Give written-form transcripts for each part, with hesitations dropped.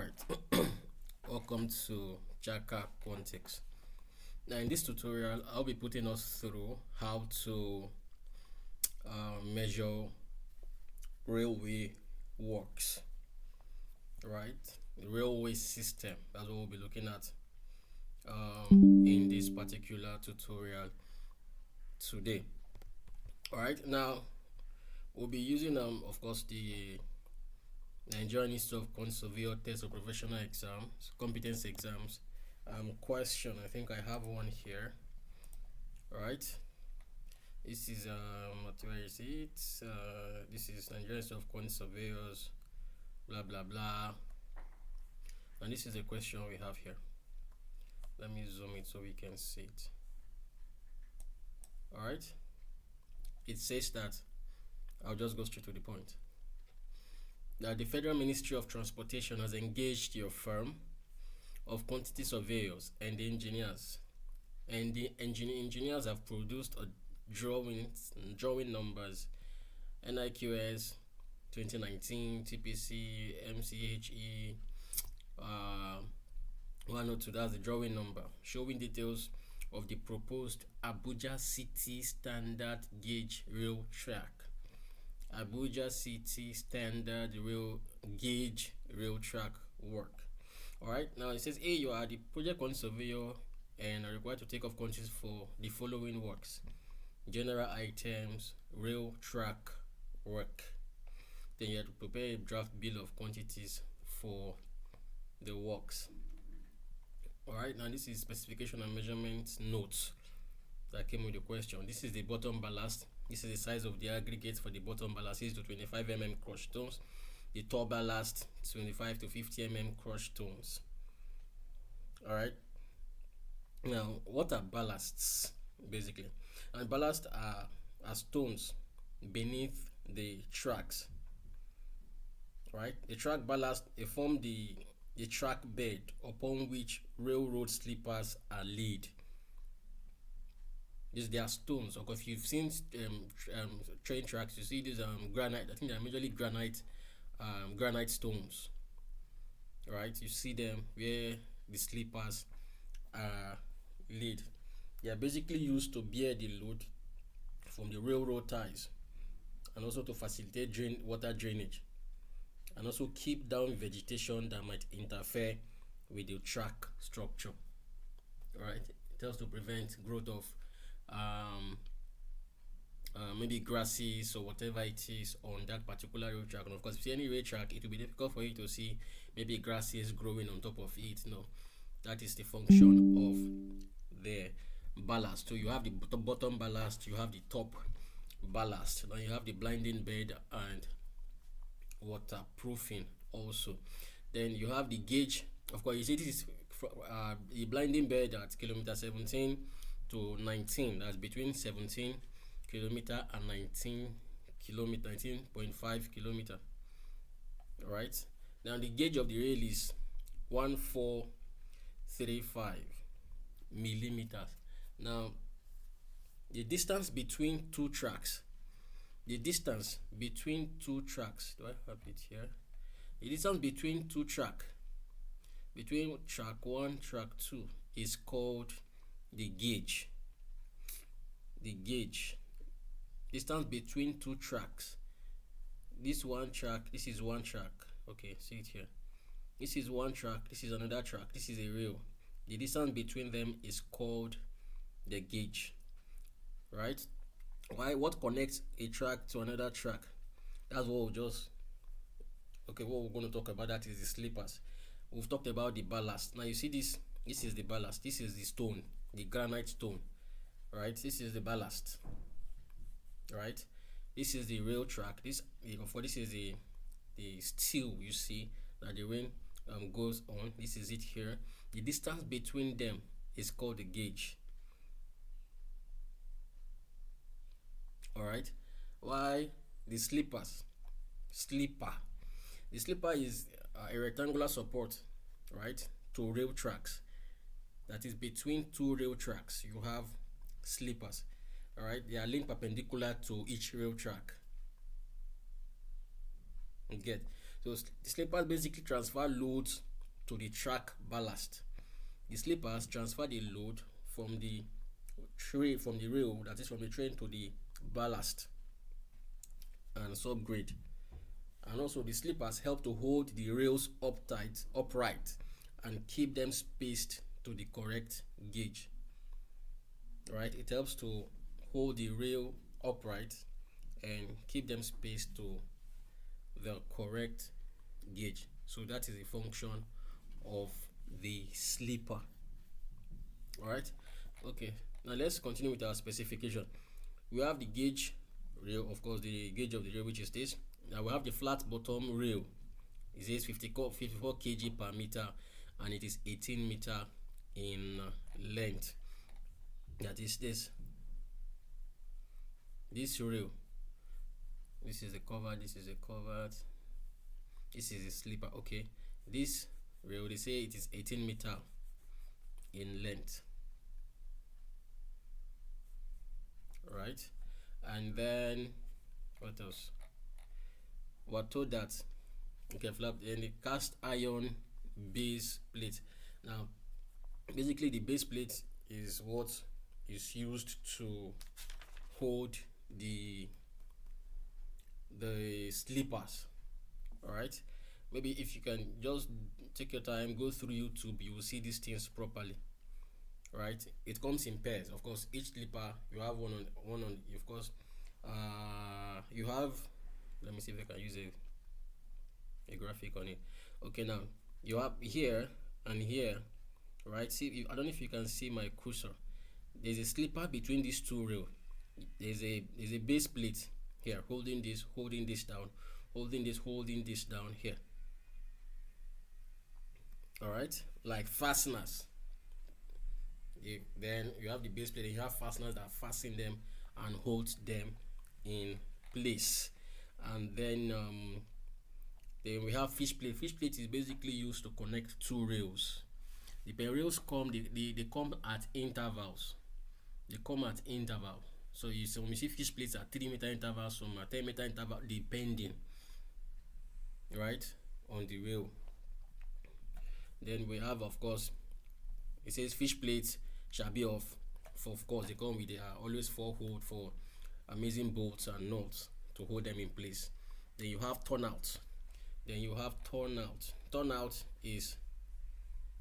Alright, welcome to Jaka Quantics. Now in this tutorial, I'll be putting us through how to measure railway works, right? The railway system, that's what we'll be looking at in this particular tutorial today. Alright, now we'll be using of course the Nigerian Institute of Quantity Surveyor Test of Professional Exams, Competence Exams question. I think I have one here. Alright, this is where is it? This is Nigerian Institute of Quantity Surveyors, blah blah blah, and this is the question we have here. Let me zoom it so we can see it. Alright, it says that, I'll just go straight to the point, that the Federal Ministry of Transportation has engaged your firm of quantity surveyors and the engineers, and the engineers have produced a drawing numbers NIQS 2019 TPC MCHE 102. That's the drawing number showing details of the proposed Abuja City Standard Gauge Rail Track. Abuja City Standard Rail Gauge Rail Track work. Alright, now it says, A, you are the project quantity surveyor and are required to take off quantities for the following works: general items, rail track work. Then you have to prepare a draft bill of quantities for the works. Alright, now this is specification and measurement notes that came with the question. This is the bottom ballast. This is the size of the aggregate for the bottom ballast, is to 25 mm crushed stones. The top ballast, 25 to 50 mm crushed stones. Alright, now what are ballasts basically? And ballasts are stones beneath the tracks. Right, the track ballast, they form the track bed upon which railroad sleepers are laid. They are stones. Or if you've seen train tracks, you see these granite. I think they're majorly granite stones. Right, you see them where the sleepers are laid. They are basically used to bear the load from the railroad ties, and also to facilitate water drainage, and also keep down vegetation that might interfere with the track structure. Right, it helps to prevent growth of maybe grasses or whatever it is on that particular rail track. And of course, if you see any rail track, it will be difficult for you to see maybe grasses growing on top of it. No, that is the function of the ballast. So you have the bottom ballast, you have the top ballast, then you have the blinding bed and waterproofing also. Then you have the gauge. Of course, you see this is the blinding bed at kilometer 17 to 19. That's between 17 kilometer and 19.5 kilometer. Right, now the gauge of the rail is 1435 millimeters. Now the distance between two tracks, do I have it here? The distance between two tracks, between track 1, track 2, is called the gauge. The gauge. Distance between two tracks. This is one track. Okay, see it here. This is one track. This is another track. This is a rail. The distance between them is called the gauge. Right? Why? What connects a track to another track? That's what what we're going to talk about. That is the sleepers. We've talked about the ballast. Now you see this is the ballast. This is the stone, the granite stone. Right, this is the ballast. Right, this is the rail track. This is the steel, you see, that the rain goes on. This is it here. The distance between them is called the gauge. Alright, why the sleepers? The sleeper is a rectangular support, right, to rail tracks. That is between two rail tracks. You have sleepers. Alright, they are linked perpendicular to each rail track. You get? So the sleepers basically transfer loads to the track ballast. The sleepers transfer the load from the rail, that is from the train, to the ballast and subgrade. And also the sleepers help to hold the rails upright and keep them spaced to the correct gauge. Right, it helps to hold the rail upright and keep them spaced to the correct gauge. So that is the function of the sleeper. All right, okay, now let's continue with our specification. We have the gauge rail, of course, the gauge of the rail, which is this. Now we have the flat bottom rail. It says 54 kg per meter, and it is 18 meter in length. That is this rail. This is the cover, this is the covered, this is the sleeper. Okay, this rail, they say it is 18 meter in length, right? And then what else? We're told that okay, flap and the cast iron base plate. Now basically the base plate is what is used to hold the sleepers. All right, maybe if you can just take your time, go through YouTube, you will see these things properly. Right, it comes in pairs. Of course, each sleeper you have one on of course, you have, let me see if I can use a graphic on it. Okay, now you have here and here, right? See, I don't know if you can see my cursor. There's a sleeper between these two rails. There's a base plate here holding this down, holding this down here. All right, like fasteners. Then you have the base plate and you have fasteners that fasten them and hold them in place. And then we have fish plate. Fish plate is basically used to connect two rails. The rails come, they come at intervals. So you see fish plates at 3 meter intervals, some at 10 meter interval, depending, right, on the rail. Then we have, of course, it says fish plates shall be of course they come with, they are always 4 hold for amazing bolts and nuts to hold them in place. Then you have turnouts. Turnout is,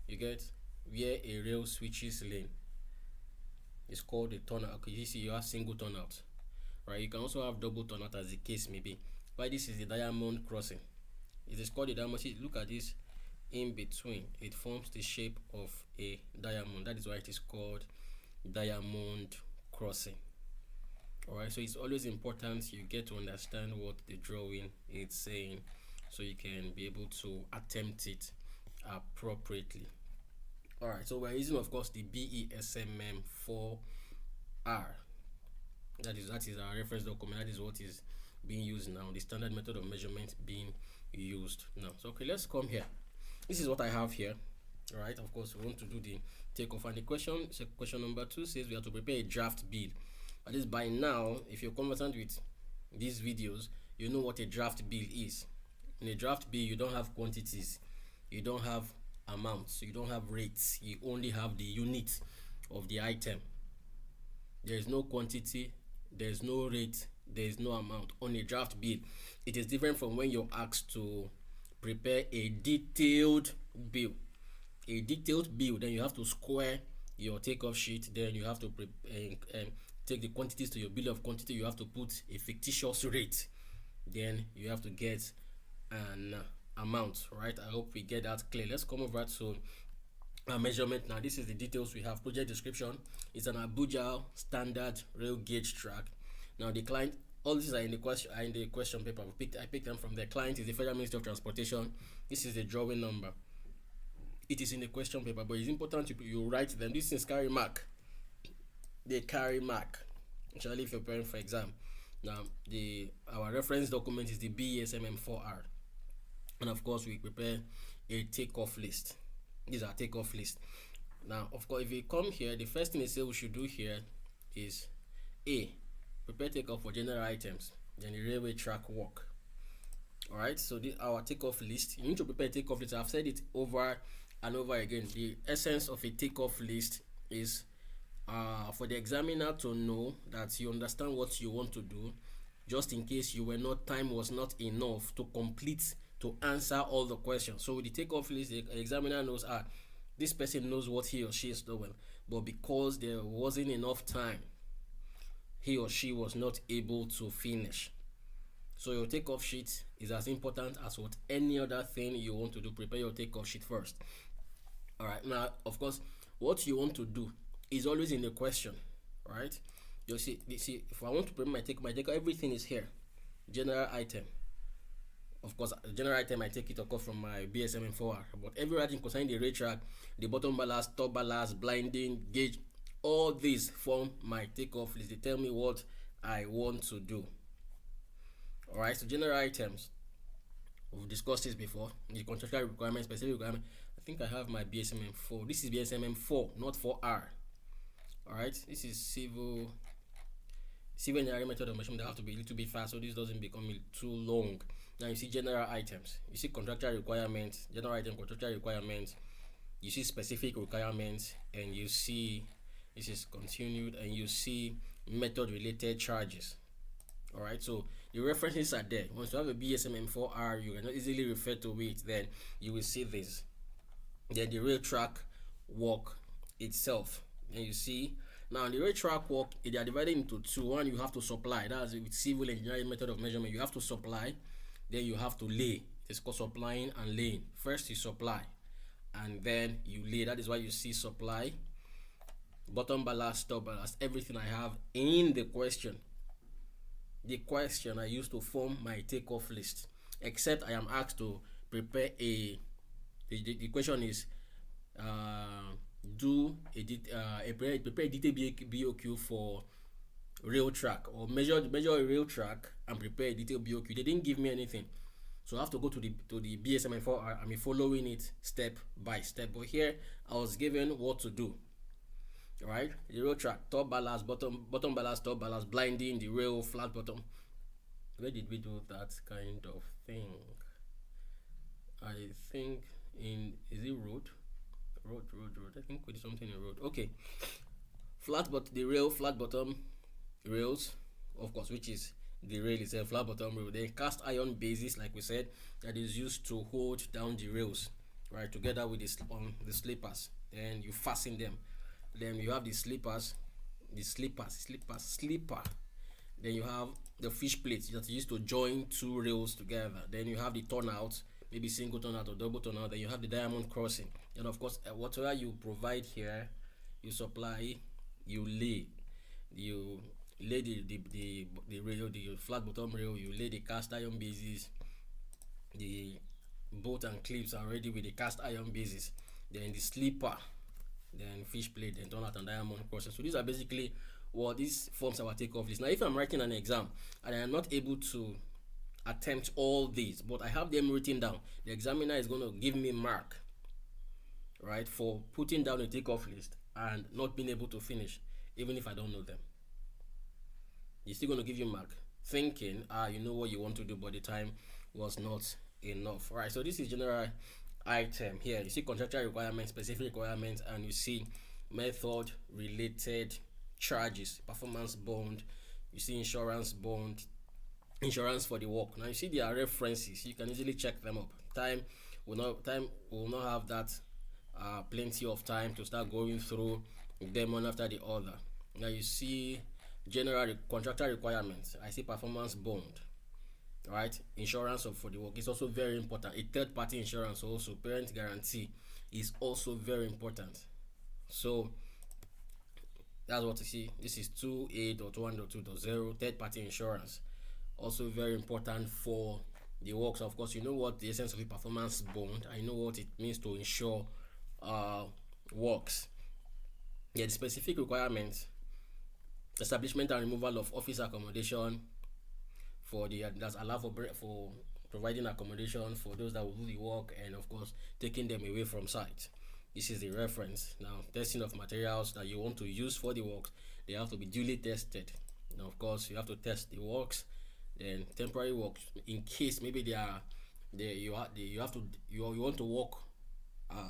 you get, where a rail switches lane. It's called a turnout. Okay, you see, you have single turnout, right? You can also have double turnout, as the case may be. But this is the diamond crossing. It is called a diamond. See, look at this in between. It forms the shape of a diamond. That is why it is called diamond crossing. Alright, so it's always important you get to understand what the drawing is saying, so you can be able to attempt it appropriately. Alright, so we're using, of course, the BESMM 4R. That is our reference document. That is what is being used now, the standard method of measurement being used now. So okay, let's come here. This is what I have here. Alright, of course we want to do the takeoff, and the question number 2 says we have to prepare a draft bill. At least by now, if you're conversant with these videos, you know what a draft bill is. In a draft bill, you don't have quantities, you don't have amounts, you don't have rates, you only have the unit of the item. There is no quantity, there is no rate, there is no amount on a draft bill. It is different from when you're asked to prepare a detailed bill. A detailed bill, then you have to square your takeoff sheet, then you have to take the quantities to your bill of quantity, you have to put a fictitious rate, then you have to get an amount, right? I hope we get that clear. Let's come over to our measurement now. This is the details we have. Project description. It's an Abuja standard rail gauge track. Now the client, all these are in the question paper. I picked them from the client is the Federal Ministry of Transportation. This is the drawing number. It is in the question paper, but it's important you write them. These things carry mark. They carry mark, especially if you're preparing for exam. Now our reference document is the BESMM 4R, and of course we prepare a takeoff list. These are takeoff list. Now of course, if you come here, the first thing they say we should do here is A, prepare takeoff for general items, then the railway track work. All right, so this our takeoff list. You need to prepare a takeoff list. I've said it over and over again. The essence of a takeoff list is for the examiner to know that you understand what you want to do, just in case you were not time was not enough to complete to answer all the questions. So with the takeoff list, the examiner knows this person knows what he or she is doing, but because there wasn't enough time, he or she was not able to finish. So your takeoff sheet is as important as what any other thing you want to do. Prepare your takeoff sheet first. All right, now of course what you want to do is always in the question. All right, you see if I want to prepare my take, everything is here. General item, of course, general item I take it of course from my BSMM 4R, but every item concerning the rate track, the bottom ballast, top ballast, blinding, gauge, all these form my takeoff list. They tell me what I want to do. All right, so general items, we've discussed this before. The contractual requirement, specific requirement. I think I have my BSMM 4. This is BSMM 4, not 4R. All right, this is civil engineering method of measurement. They have to be a little bit fast, so this doesn't become too long. Now you see general items, you see contractual requirements, general item, contractual requirements, you see specific requirements, and you see this is continued, and you see method related charges. All right, so the references are there. Once you have a BSMM 4R, you can easily refer to it. Then you will see this. Then the rail track work itself, and you see now the rail track work, they are divided into two. One, you have to supply. That's with civil engineering method of measurement. You have to supply, then you have to lay. It's called supplying and laying. First you supply, and then you lay. That is why you see supply, bottom ballast, top ballast, everything I have in the question. The question I use to form my takeoff list, except I am asked to prepare the question is prepare a detailed BOQ for rail track, or measure a rail track and prepare a detailed BOQ. They didn't give me anything, so I have to go to the BSMM 4R. I'm following it step by step, but here I was given what to do. All right, the rail track, top ballast, bottom ballast, top ballast, blinding, the rail, flat bottom. Where did we do that kind of thing? I think is it road? I think we did something in road. Okay, the rail, flat bottom rails, of course, which is the rail itself, flat bottom rail. Then cast iron bases, like we said, that is used to hold down the rails, right, together with the sleepers. Then you fasten them. Then you have the sleeper. Then you have the fish plates that are used to join two rails together. Then you have the turnouts, maybe single turnout or double turnout. Then you have the diamond crossing. And of course, whatever you provide here, you supply, you lay the rail, the flat bottom rail. You lay the cast iron bases. The bolt and clips are ready with the cast iron bases. Then the sleeper, then fish plate, then turnout and diamond crossing. So these are basically what these forms our takeoff list. Now if I'm writing an exam and I am not able to attempt all these, but I have them written down, the examiner is going to give me mark, right, for putting down a takeoff list and not being able to finish, even if I don't know them. He's still going to give you mark, thinking you know what you want to do, but the time was not enough. All right, so this is general item. Here you see contractual requirements, specific requirements, and you see method related charges, performance bond, you see insurance bond, insurance for the work. Now you see there are references, you can easily check them up. Time will not have that plenty of time to start going through them one after the other. Now you see general contractual requirements, I see performance bond, right, insurance for the work is also very important. A third party insurance, also parent guarantee, is also very important. So that's what you see. This is 2A.1.2.0, third party insurance, also very important for the works. Of course, you know what the essence of a performance bond, I know what it means to insure works. Yeah, the specific requirements, establishment and removal of office accommodation for that's allowed for providing accommodation for those that will do the work, and of course taking them away from site. This is the reference. Now, testing of materials that you want to use for the works, they have to be duly tested. Now, of course, you have to test the works, Then temporary works, in case maybe you want to work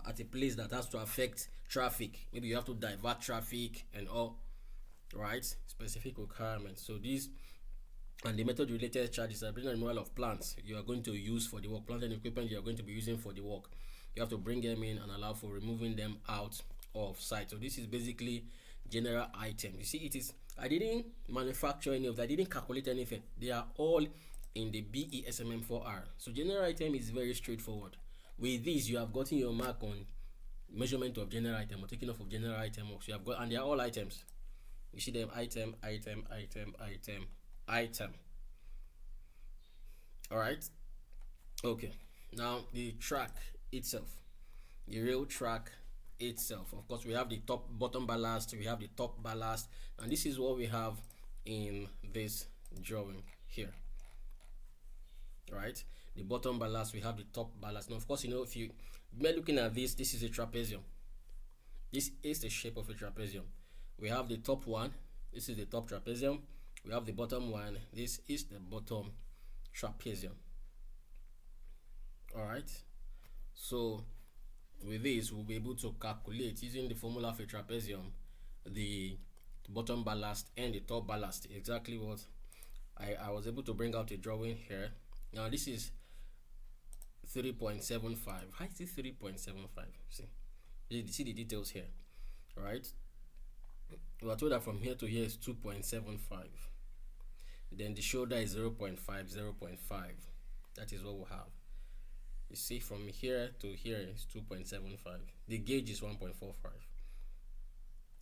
at a place that has to affect traffic. Maybe you have to divert traffic and all, right? Specific requirements. So these and the method related charges are bringing removal of plants you are going to use for the work, plant and equipment you are going to be using for the work. You have to bring them in and allow for removing them out of site. So this is basically general item. You see, it is, I didn't manufacture any of that, I didn't calculate anything. They are all in the BESMM4R. So general item is very straightforward. With this, you have gotten your mark on measurement of general item or taking off of general item works. You have got, and they are all items. You see them, item, item, item, item, item. All right. Okay. Now the track itself, the rail track itself. Of course, we have the top, bottom ballast. We have the top ballast, and this is what we have in this drawing here. Right. The bottom ballast. We have the top ballast. Now, of course, you know, if you are looking at this, this is a trapezium. This is the shape of a trapezium. We have the top one. This is the top trapezium. We have the bottom one. This is the bottom trapezium. All right. So with this, we'll be able to calculate using the formula for trapezium the bottom ballast and the top ballast. Exactly what I was able to bring out a drawing here. Now this is 3.75. How is it 3.75? See the details here, right? We are told that from here to here is 2.75. Then the shoulder is 0.5, 0.5. That is what we have. You see, from here to here is 2.75. The gauge is 1.45.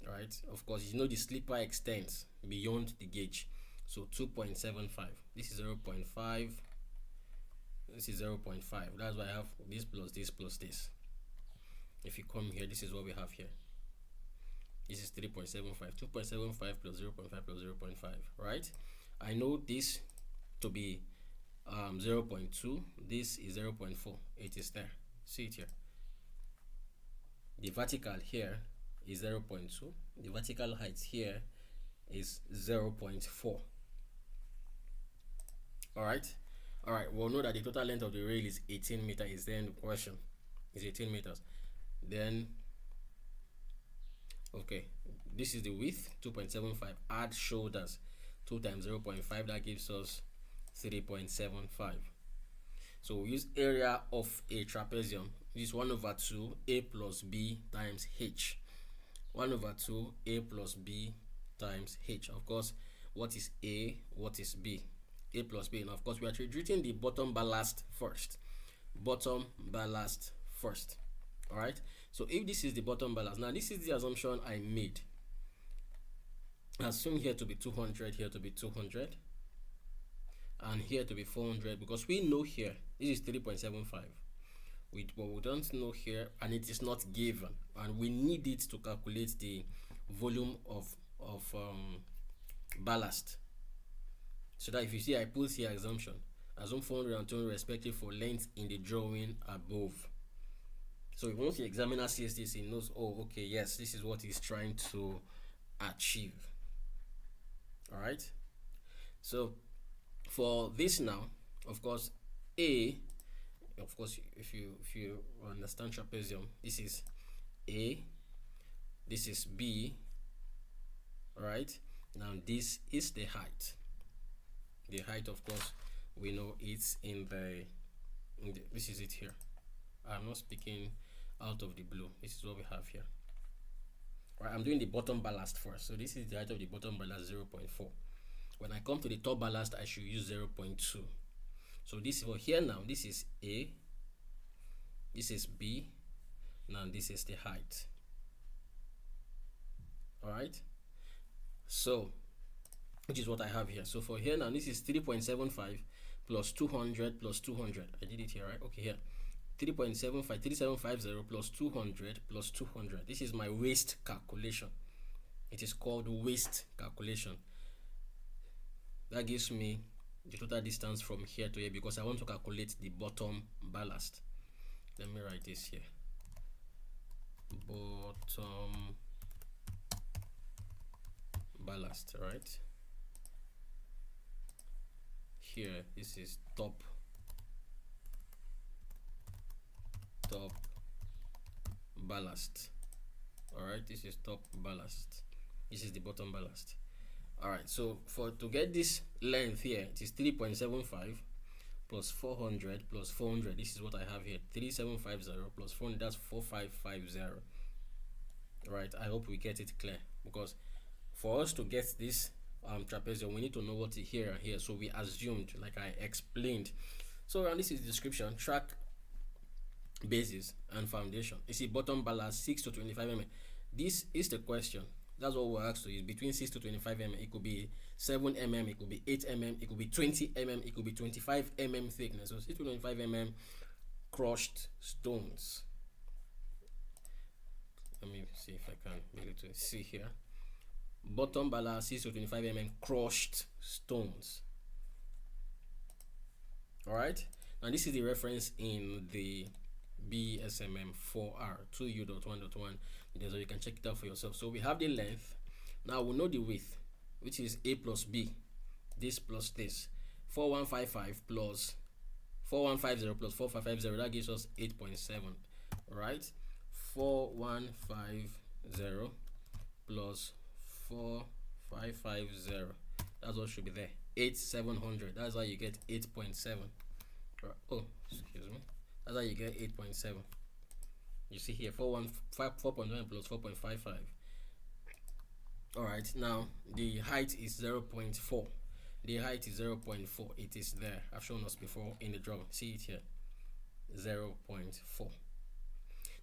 Right? Of course, you know the slipper extends beyond the gauge. So 2.75. This is 0.5. This is 0.5. That's why I have this plus this plus this. If you come here, this is what we have here. This is 3.75. 2.75 plus 0.5 plus 0.5. Right? I know this to be 0.2. This is 0.4. It is there. See it here. The vertical here is 0.2. The vertical height here is 0.4. Alright. Alright, we'll know that the total length of the rail is 18 meters. Is then the question. Is 18 meters. Then okay, this is the width, 2.75. Add shoulders, 2 times 0.5, that gives us 3.75. So we use area of a trapezium. This is 1/2 a plus b times h. 1/2 a plus b times h. Of course, what is a, what is b? A plus b. Now, of course, we are treating the bottom ballast first. Bottom ballast first. All right. So if this is the bottom ballast, now this is the assumption I made. Assume here to be 200, here to be 200, and here to be 400, because we know here this is 3.75. But we don't know here, and it is not given, and we need it to calculate the volume of ballast. So that if you see, I put here assume 400 and 200 respective for length in the drawing above. So once the examiner sees this, he knows, oh, okay, yes, this is what he's trying to achieve. All right. So for this now, of course, of course, if you understand trapezium, this is A, this is B. All right. Now this is the height. The height, of course, we know it's in the this is it here. I'm not speaking out of the blue. This is what we have here. Right, I'm doing the bottom ballast first. So this is the height of the bottom ballast, 0.4. When I come to the top ballast, I should use 0.2. So this for here now, this is A, this is B, now this is the height. All right. So which is what I have here. So for here now, this is 3.75 plus 200 plus 200. I did it here, right? Okay, here. 3.75, 3750 plus 200 plus 200. This is my waist calculation. It is called waist calculation. That gives me the total distance from here to here, because I want to calculate the bottom ballast. Let me write this here. Bottom ballast, right? here, this is top ballast. All right, this is top ballast, this is the bottom ballast. All right, so to get this length here, it is 3.75 plus 400 plus 400. This is what I have here, 3750 plus 400, that's 4550. Right, I hope we get it clear, because for us to get this trapezium, we need to know what is here and here. So we assumed, like I explained. So and this is the description: track bases and foundation. You see, bottom ballast 6 to 25 mm. This is the question. That's what we're asked to is between 6 to 25 mm. It could be 7 mm, it could be 8 mm, it could be 20 mm, it could be 25 mm thickness. So 6 to 25 mm crushed stones. Let me see if I can be able to see here. Bottom ballast 6 to 25 mm crushed stones. All right, and this is the reference in the BSMM 4R 2U.1.1, so you can check it out for yourself. So we have the length. Now we know the width, which is A plus B, this plus this, 4155 plus 4150 plus 4550, that gives us 8.7. all right, 4150 plus 4550, that's what should be there, 8700. That's how you get 8.7. oh, excuse me, that's how you get 8.7. You see here 4.1 plus 4.55. all right, now the height is 0.4. The height is 0.4. It is there, I've shown us before in the drawing. See it here, 0.4.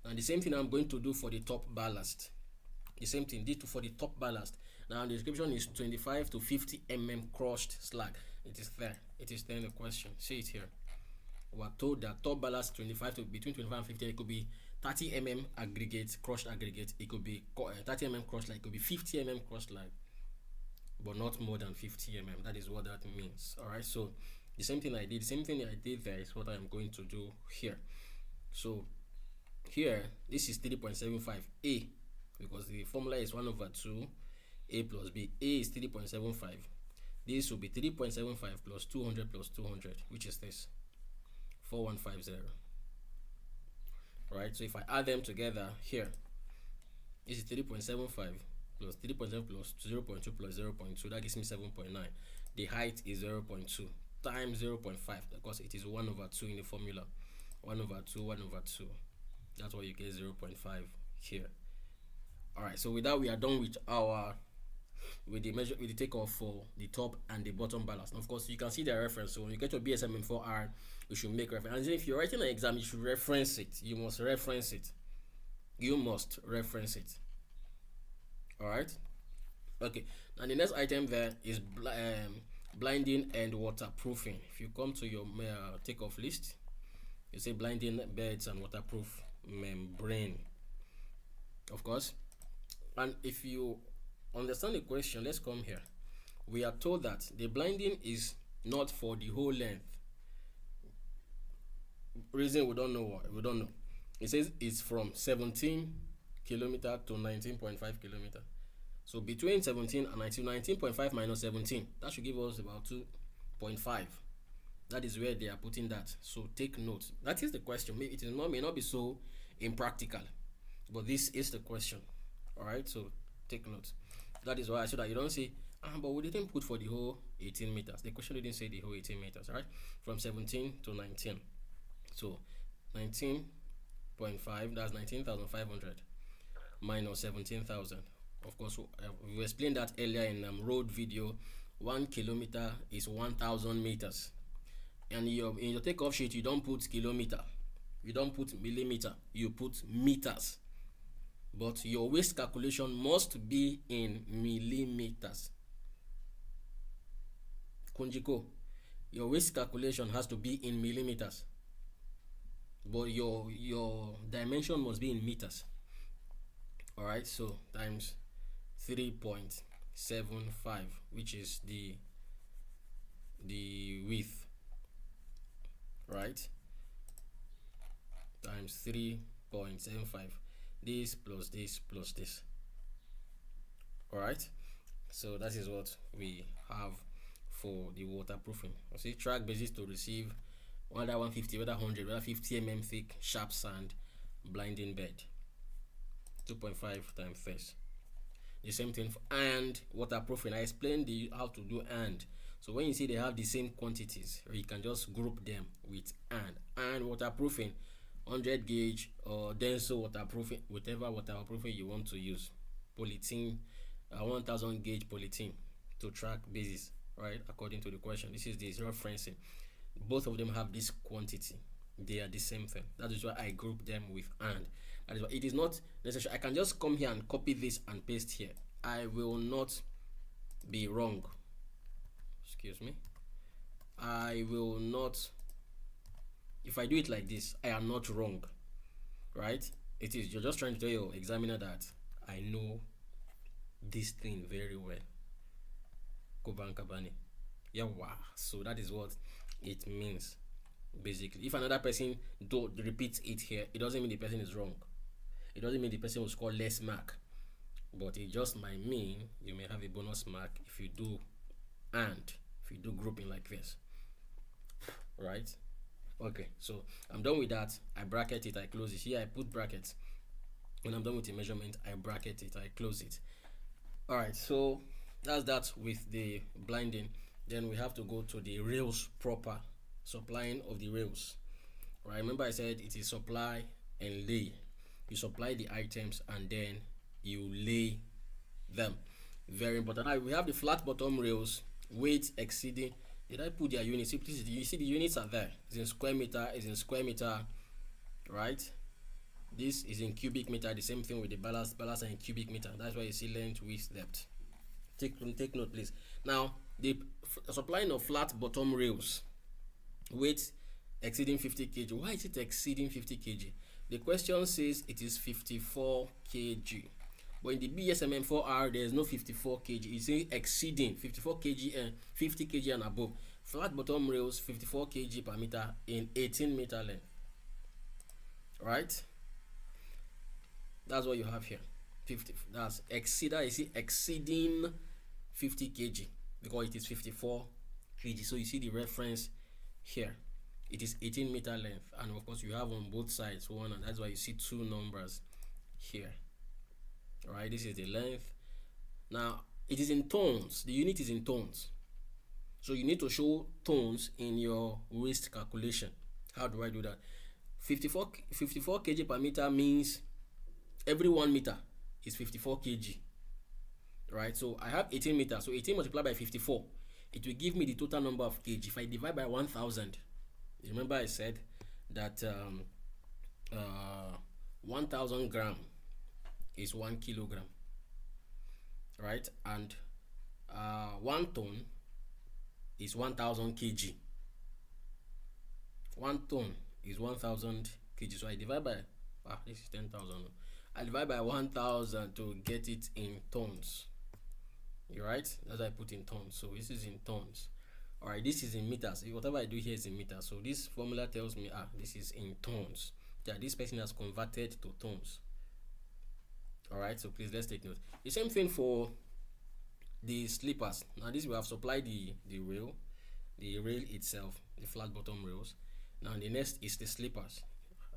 Now the same thing I'm going to do for the top ballast. The same thing did for the top ballast. Now the description is 25 to 50 mm crushed slag. It is there. It is there in the question. See it here. We're told that top ballast 25 to between 25 and 50. It could be 30 mm aggregate, crushed aggregate. It could be 30 mm crushed slag. It could be 50 mm crushed slag, but not more than 50 mm. That is what that means. All right. So the same thing I did, there is what I am going to do here. So here, this is 3.75 A, because the formula is 1/2 A plus B. A is 3.75. This will be 3.75 plus 200 plus 200, which is this, 4150. Right, so if I add them together here, this is 3.75 plus 3.7 plus 0.2 plus 0.2, that gives me 7.9. The height is 0.2 times 0.5, because it is 1/2 in the formula. 1/2. That's why you get 0.5 here. All right, so with that we are done with the takeoff for the top and the bottom ballast. And of course, you can see the reference. So when you get to BSMM 4R, you should make reference. And if you're writing an exam, you should reference it. You must reference it. All right. Okay. And the next item there is blinding and waterproofing. If you come to your takeoff list, you say blinding beds and waterproof membrane, of course. And if you understand the question, let's come here. We are told that the blinding is not for the whole length. Reason we don't know. It says it's from 17 kilometer to 19.5 kilometer. So between 17 and 19.5 minus 17, that should give us about 2.5. That is where they are putting that. So take note. That is the question. Maybe may not be so impractical, but this is the question. All right, so take note. That is why I said that you don't say, but we didn't put for the whole 18 meters. The question didn't say the whole 18 meters. All right, from 17 to 19. So 19.5, that's 19,500 minus 17,000. Of course, we explained that earlier in road video. 1 kilometer is 1,000 meters. And in your takeoff sheet, you don't put kilometer, you don't put millimeter, you put meters. But your waste calculation must be in millimeters. Kunjiko, your waste calculation has to be in millimeters, but your dimension must be in meters. All right, so times 3.75, which is the width, right, times 3.75, this plus this plus this. All right, so that is what we have for the waterproofing. I see track basis to receive whether 150, whether 100, whether 50 mm thick sharp sand blinding bed. 2.5 times first. The same thing for and waterproofing. I explained how to do and. So when you see they have the same quantities, you can just group them with and waterproofing, 100 gauge or denso waterproofing, whatever waterproofing you want to use. Polythene, 1000 gauge polythene to track basis, right? According to the question, this is the referencing. Both of them have this quantity. They are the same thing. That is why I group them with and. That is why it is not necessary. I can just come here and copy this and paste here. I will not be wrong. Excuse me. I will not. If I do it like this, I am not wrong, right? It is, you're just trying to tell your examiner that I know this thing very well. Kobankabani. Yeah, wow. So that is what it means, basically. If another person repeats it here, it doesn't mean the person is wrong. It doesn't mean the person will score less mark, but it just might mean you may have a bonus mark if you do if you do grouping like this, right? Okay, so I'm done with that. I bracket it, I close it. Here I put brackets. When I'm done with the measurement, I bracket it, I close it. All right, so that's that with the blinding. Then we have to go to the rails proper, supplying of the rails. Right, remember I said it is supply and lay. You supply the items and then you lay them. Very important. Now we have the flat bottom rails, weight exceeding. Did I put their units? You see the units are there. It's in square meter, it's in square meter, right? This is in cubic meter. The same thing with the ballast are in cubic meter. That's why you see length, width, depth. Take note, please. Now the supplying of flat bottom rails, weight exceeding 50 kg. Why is it exceeding 50 kg? The question says it is 54 kg. But in the BSMM4R, there is no 54 kg. It's saying exceeding 54 kg and 50 kg and above. Flat bottom rails, 54 kg per meter in 18 meter length. Right? That's what you have here. 50. That's exceeder. You see, exceeding 50 kg because it is 54 kg. So you see the reference here. It is 18 meter length, and of course you have on both sides one, and that's why you see two numbers here. All right, this is the length. Now it is in tons. The unit is in tons, so you need to show tons in your waste calculation. How do I do that? 54 kg per meter means every 1 meter is 54 kg, right? So I have 18 meters, so 18 multiplied by 54, it will give me the total number of kg. If I divide by 1000, remember I said that 1000 gram is 1 kilogram, right? And 1 ton is 1000 kg. 1 ton is 1000 kg. So I divide by this is 10,000. I divide by 1000 to get it in tons. You're right. That's why I put in tons. So this is in tons. All right, this is in meters. Whatever I do here is in meters. So this formula tells me this is in tons. Yeah, this person has converted to tons. All right, so please let's take note. The same thing for the sleepers. Now this we have supplied the rail itself, the flat bottom rails. Now the next is the sleepers.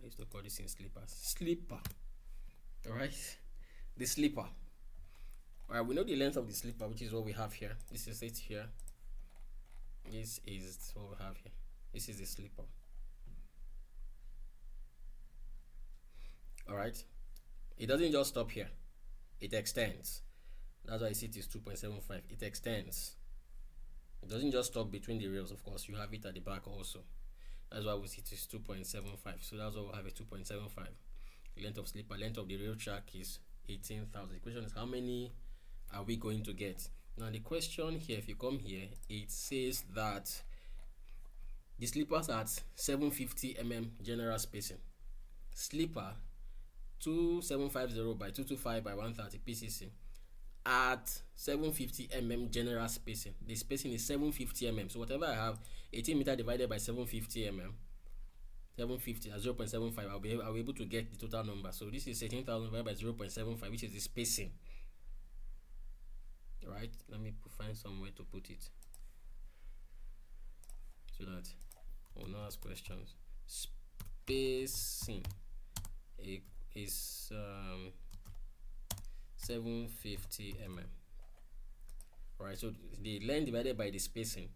I used to call this in sleepers. Sleeper. All right, the sleeper. All right, we know the length of the sleeper, which is what we have here. This is it here. This is what we have here. This is the sleeper. All right, it doesn't just stop here, it extends. That's why I see it is 2.75. It extends. It doesn't just stop between the rails. Of course, you have it at the back also. That's why we see it is 2.75. So that's why we have a 2.75. Length of sleeper, length of the rail track is 18,000. The question is, how many are we going to get? Now the question here, if you come here, it says that the sleepers at 750 mm general spacing. Sleeper 2750 by 225 by 130 PCC at 750 mm general spacing. The spacing is 750 mm. So whatever I have, 18 meter divided by 750 mm, 750 at 0.75, I'll be able to get the total number. So this is 18,000 divided by 0.75, which is the spacing. Right, let me find somewhere to put it. so that we'll not ask questions. Spacing is 750 mm. Alright, so the length divided by the spacing,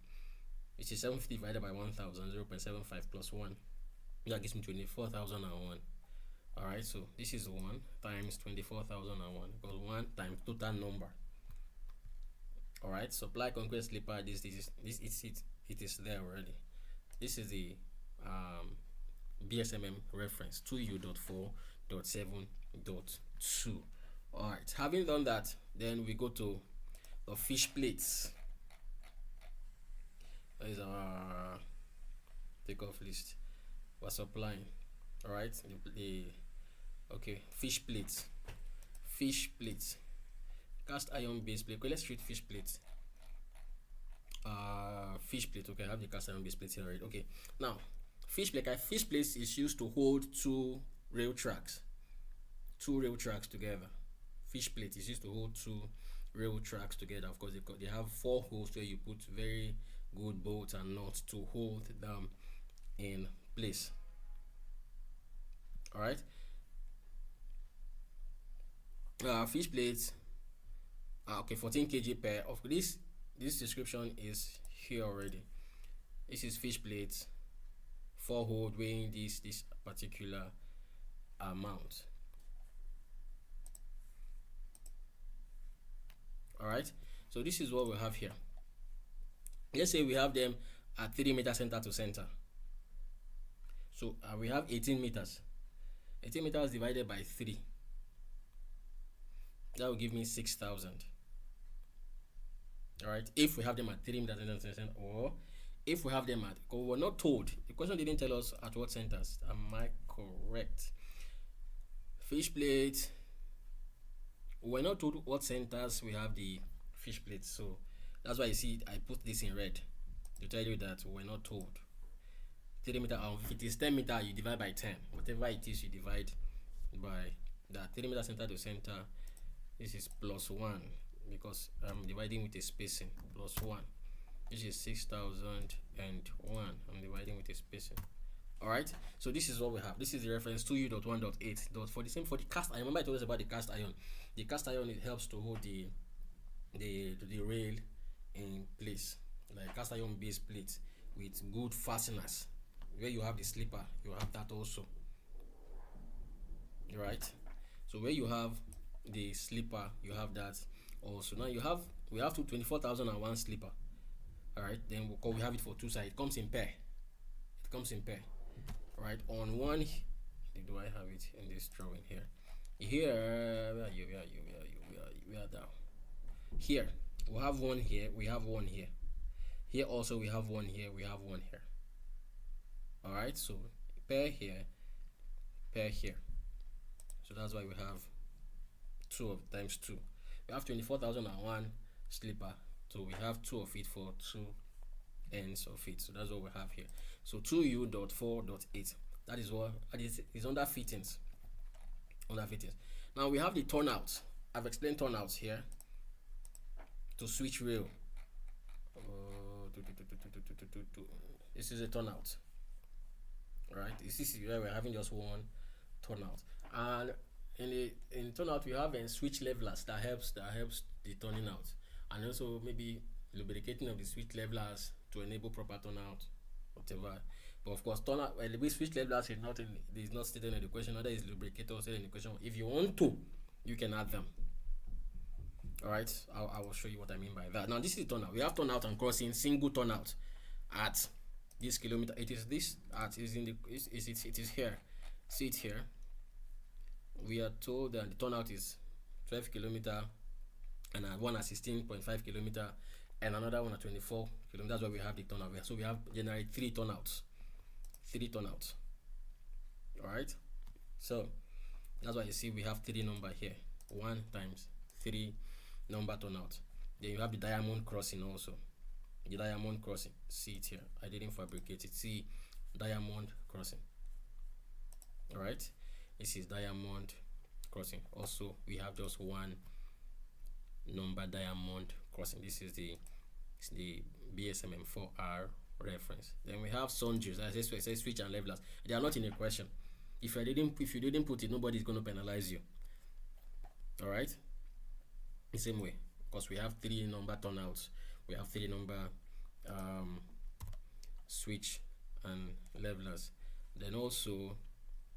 which is 750 divided by 1000, 0.75 plus 1, that gives me 24,001. Alright, so this is 1 times 24,001, because 1 times total number. Alright, supply concrete slipper, this is it is there already. This is the BSMM reference 2U.4.7.2. Alright, having done that, then we go to the fish plates. That is our takeoff list we're supplying. Alright, okay, fish plates, cast iron base plate. Okay, let's treat fish plates. Fish plate. Okay, I have the cast iron base plate here already. Okay, now fish plate is used to hold two rail tracks together. Fish plate is used to hold two rail tracks together. Of course, they have 4 holes where you put very good bolts and nuts to hold them in place. All right. Fish plates. Okay, 14 kg per. Of this description is here already. This is fish plates, 4 hole weighing this particular amount. All right. So this is what we have here. Let's say we have them at 3 meter center to center. So we have 18 meters. 18 meters divided by 3. That will give me 6,000. Alright, if we have them at 3 meters center, or if we have them at, because we're not told, the question didn't tell us at what centers. Am I correct? Fish plate, we're not told what centers we have the fish plates, so that's why you see I put this in red to tell you that we're not told. 3 meter, if it is 10 meter, you divide by 10. Whatever it is, you divide by that. 3 meter center to center, this is plus 1, because I'm dividing with a spacing, plus 1. This is 6,001. I'm dividing with a spacing. Alright, so this is what we have. This is the reference 2U.1.8. For the same, for the cast iron, remember I told us about the cast iron. The cast iron, it helps to hold the rail in place, like cast iron base plate with good fasteners. Where you have the slipper, you have that also. Right, so where you have the slipper, you have that also. Now we have to 24,001 slipper. All right, then we have it for 2 sides. It comes in pair. Right, on one, do I have it in this drawing here? Where are you? We are down here. We have one here, we have one here. Here also we have one here, we have one here. All right, so pair here, pair here. So that's why we have 2 of times 2. We have 24,001 slipper, so we have 2 of it for 2 ends of it. So that's what we have here. So 2U.4.8. That is what is under fittings. Now we have the turnouts. I've explained turnouts here to switch rail. This is a turnout. Right, this is where we're having just one turnout, and in turnout we have a switch levelers that helps the turning out, and also maybe lubricating of the switch levelers to enable proper turnout, whatever. But of course, turnout, the switch levelers is not stated in the question. Other is lubricator stated in the question. If you want to, you can add them. All right, I will show you what I mean by that. Now this is turnout. We have turnout and crossing, single turnout at this kilometer. It is this at is in the it is here. See it here. We are told that the turnout is 12 kilometer, and one at 16.5 kilometer, and another one at 24 kilometers. That's why we have the turnout. So we have generally 3 turnouts. All right. So that's why you see we have 3 number here. 1 times 3 number turnout. Then you have the diamond crossing also. The diamond crossing, see it here. I didn't fabricate it. See, diamond crossing. All right, this is diamond crossing. Also, we have just 1 number diamond crossing. This is the BSMM 4R reference. Then we have sundries, as I say switch and levelers. They are not in a question. If you didn't put it, nobody is going to penalize you. All right, the same way, because we have 3 number turnouts, we have 3 number switch and levelers. Then also,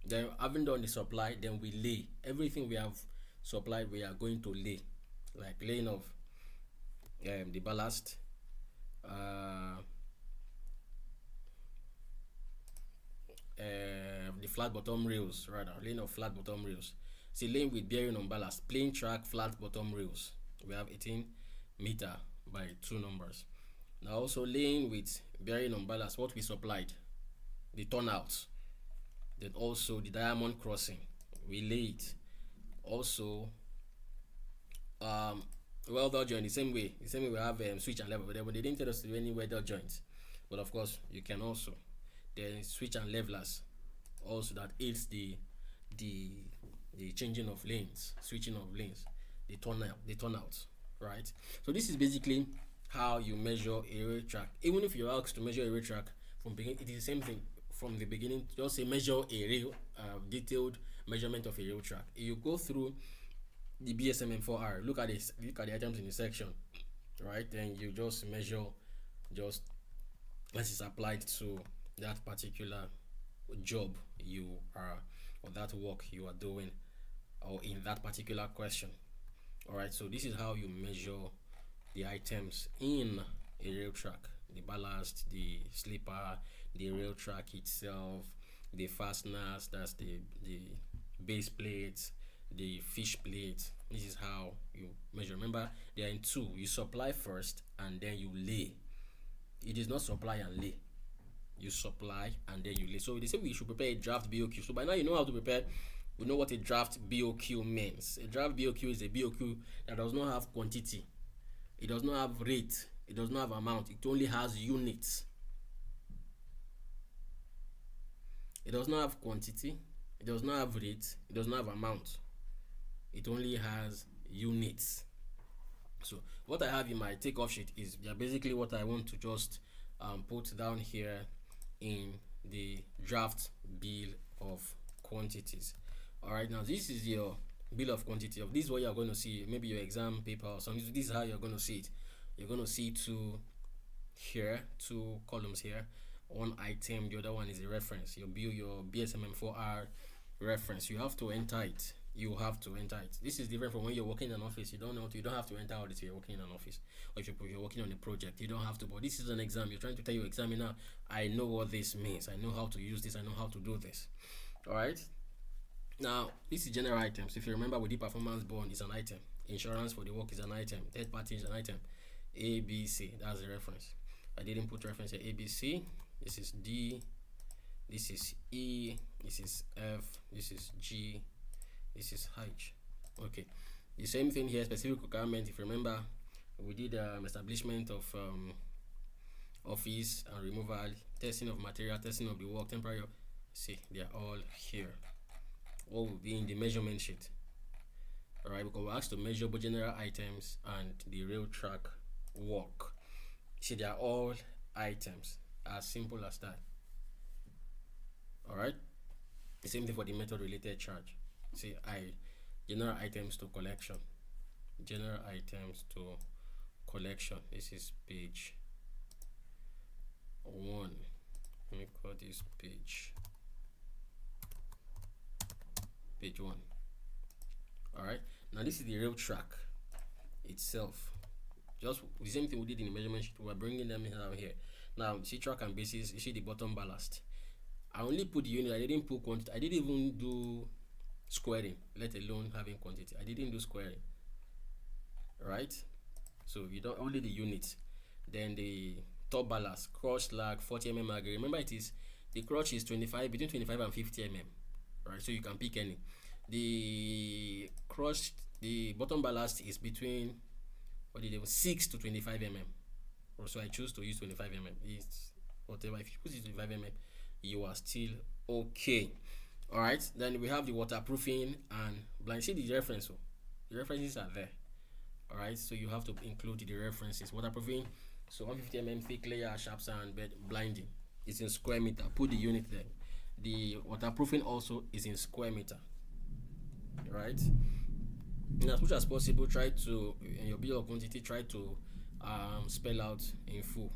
then having done the supply, then we lay everything we have supplied. We are going to lay, like laying of the ballast, the flat bottom rails, rather laying of flat bottom rails. See, laying with bearing on ballast, plain track flat bottom rails. We have 18 meter by 2 numbers. Now also laying with bearing on ballast, what we supplied, the turnouts. Then also the diamond crossing, we lay it. Also welder joint, the same way we have switch and level, but they didn't tell us to do any welder joints, but of course you can also. Then switch and levelers also, that aids the changing of lanes, switching of lanes, the turnouts, right? So this is basically how you measure a rail track. Even if you're asked to measure a rail track from beginning, it is the same thing from the beginning. Just say measure a rail, detailed measurement of a rail track. You go through the BSMM4R, look at the items in the section, right? Then you just measure just as it's applied to that particular job you are, or that work you are doing, or in that particular question. All right, so this is how you measure the items in a rail track: the ballast, the slipper, the rail track itself, the fasteners, that's the base plates, the fish plates. This is how you measure. Remember, they are in 2. You supply first and then you lay. It is not supply and lay. You supply and then you lay. So they say we should prepare a draft BOQ. So by now you know how to prepare. We know what a draft BOQ means. A draft BOQ is a BOQ that does not have quantity. It does not have rate. It does not have amount. It only has units. It does not have quantity. It does not have rate. It does not have amount. It only has units. So what I have in my takeoff sheet is basically what I want to just put down here in the draft bill of quantities. All right, now this is your bill of quantity. This is what you're going to see, maybe your exam paper or something. This is how you're going to see it. You're going to see 2 columns here. One item, the other one is a reference. Your bill, your BSMM4R reference. You have to enter it. This is different from when you're working in an office. You don't have to enter all this. You're working in an office, or if you're working on a project, you don't have to. But this is an exam. You're trying to tell your examiner, I know what this means. I know how to use this. I know how to do this. All right. Now, this is general items. If you remember, with the performance bond is an item. Insurance for the work is an item. Third party is an item. A, B, C. That's the reference. I didn't put reference here. A, B, C. This is D. This is E. This is F. This is G. This is H. Okay. The same thing here. Specific requirement. If you remember, we did establishment of office and removal, testing of material, testing of the work, temporary. See, they are all here. All will be in the measurement sheet. Alright, because we're asked to measure both general items and the rail track work. See, they are all items, as simple as that. Alright, the same thing for the method related charge. See, general items to collection. General items to collection. This is page 1. Let me call this page 1. Alright, now this is the rail track itself. Just the same thing we did in the measurement sheet. We're bringing them down here. Now, see track and bases. You see the bottom ballast. I only put the unit. I didn't put quantity. I didn't even do squaring, let alone having quantity. I didn't do squaring. Right? So you don't, only the units. Then the top ballast, crotch lag 40 mm agri. Remember, it is the crotch is between 25 and 50 mm. Right? So you can pick any. The crotch, the bottom ballast is between 6 to 25 mm. So I choose to use 25 mm. It's whatever. If you put it 25 mm, you are still okay. All right. Then we have the waterproofing and blind. See the reference. The references are there. All right. So you have to include the references. Waterproofing So 150 thick layer, sharp sand bed blinding is in square meter. Put the unit there. The waterproofing also is in square meter, right? And as much as possible, try to, in your bill of quantity, try to spell out in full,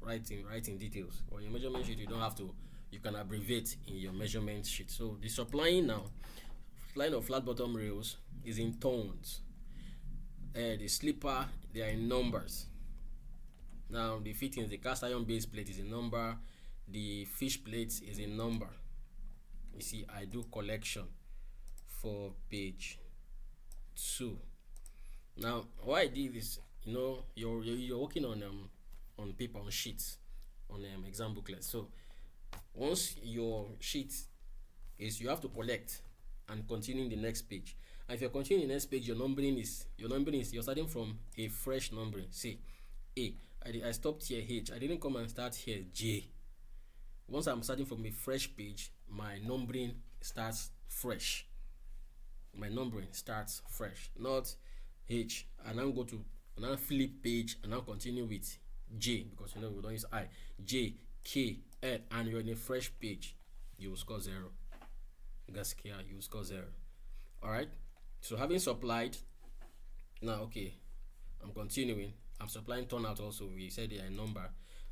write in details. Or your measurement sheet, you don't have to, you can abbreviate in your measurement sheet. So the supplying now, line of flat bottom rails is in tones. The slipper, they are in numbers. Now the fittings, the cast iron base plate is a number, the fish plate is a number. You see, I do collection for page 2. Now why I did this, you're working on paper, on sheets, on exam booklet. So once your sheet is, you have to collect and continue the next page. And if you're continuing the next page, your numbering is you're starting from a fresh numbering. See, A. I stopped here, H. I didn't come and start here, J. Once I'm starting from a fresh page, my numbering starts fresh. My numbering starts fresh, not H. And now go to another flip page and now continue with J, because we don't use I. J, K, L, and you're in a fresh page, you will score 0. Gaskia, you will score 0. Alright, so having supplied, now okay, I'm continuing. I'm supplying turnout also. We said they are a number.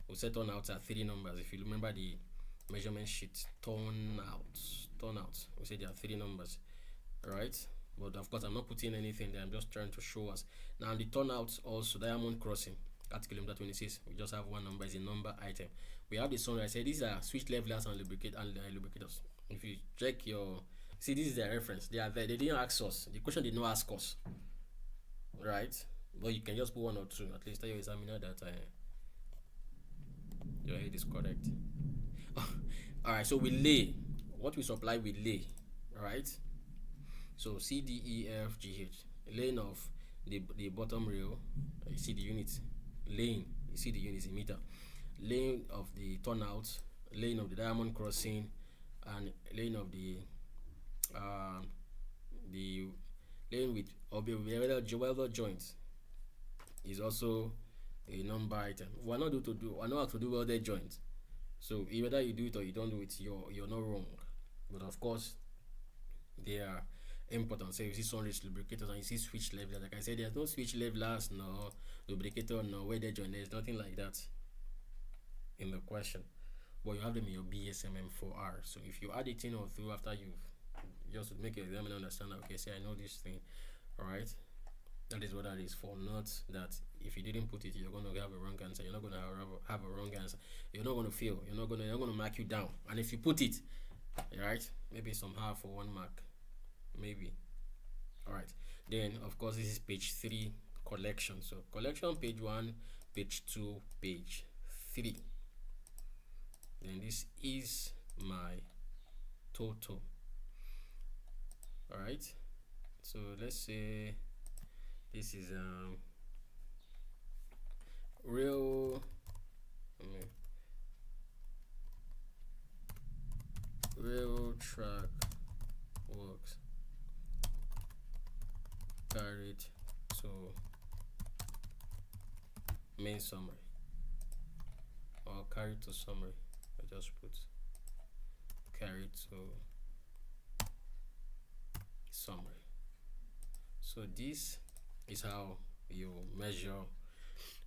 We said turnouts are 3 numbers. If you remember the measurement sheet, turnouts. We said there are 3 numbers, right? But of course, I'm not putting anything there. I'm just trying to show us. Now the turnouts also, diamond crossing at kilometer 26. We just have one number, is a number item. We have the sunrise. I said these are switch levelers and lubricators. If you check your, see, this is their reference. They are there. They didn't ask us. The question did not ask us, right? But you can just put 1 or 2. At least tell your examiner that your head is correct. Alright, so we lay. What we supply, we lay. Alright. So C, D, E, F, G, H. Laying of the bottom rail. You see the units. Laying. You see the units in meter. Laying of the turnout. Laying of the diamond crossing. And laying of the laying with welder joints is also a number item. We're not asked to do welded joint. So whether you do it or you don't do it, you're not wrong. But of course, they are important. So you see sunrich lubricators and you see switch levelers. Like I said, there's no switch levelers, no lubricator, no welded joint. There's nothing like that in the question. But you have them in your BSMM 4R. So if you add it in or through after you've just make your examiner understand that, okay, say I know this thing, alright, that is what that is for. Not that if you didn't put it, you're going to have a wrong answer. You're not going to have a wrong answer. You're not going to fail. You're not going to mark you down. And if you put it, alright, maybe some half for 1 mark, maybe. Alright, then of course this is page 3 collection. So collection, page 1, page 2, page 3. Then this is my total. Alright, so let's say this is rail track works carried to main summary, or carried to summary. I just put carried to summary. So this is how you measure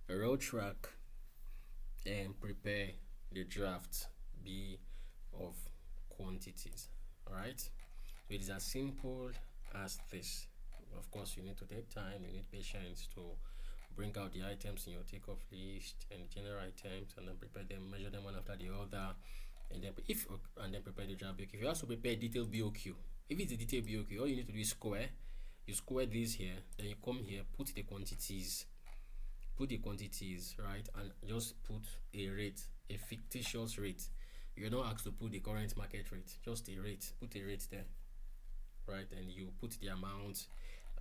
a rail track and prepare the draft B of quantities. Alright, so it is as simple as this. Of course, you need to take time, you need patience to bring out the items in your takeoff list and general items, and then prepare them, measure them one after the other, and then prepare the draft BOQ. If you have to prepare a detailed BOQ, if it's a detailed BOQ, all you need to do is square. You square this here, then you come here, put the quantities, right, and just put a rate, a fictitious rate. You're not asked to put the current market rate, just a rate. Put a rate there, right, and you put the amount,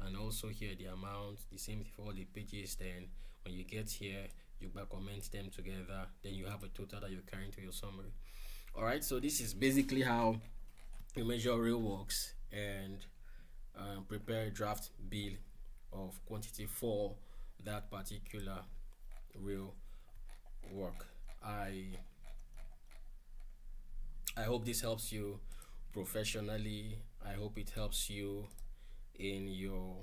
and also here the amount, the same for all the pages. Then when you get here, you back comment them together, then you have a total that you're carrying to your summary. Alright, so this is basically how you measure rail works and prepare draft bill of quantity for that particular rail work. I hope this helps you professionally. I hope it helps you in your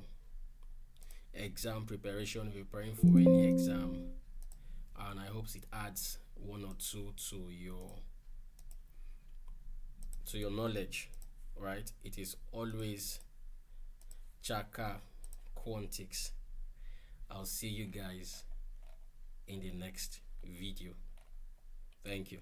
exam preparation, preparing for any exam, and I hope it adds one or two to your knowledge. Right? It is always Chaka Quantics. I'll see you guys in the next video. Thank you.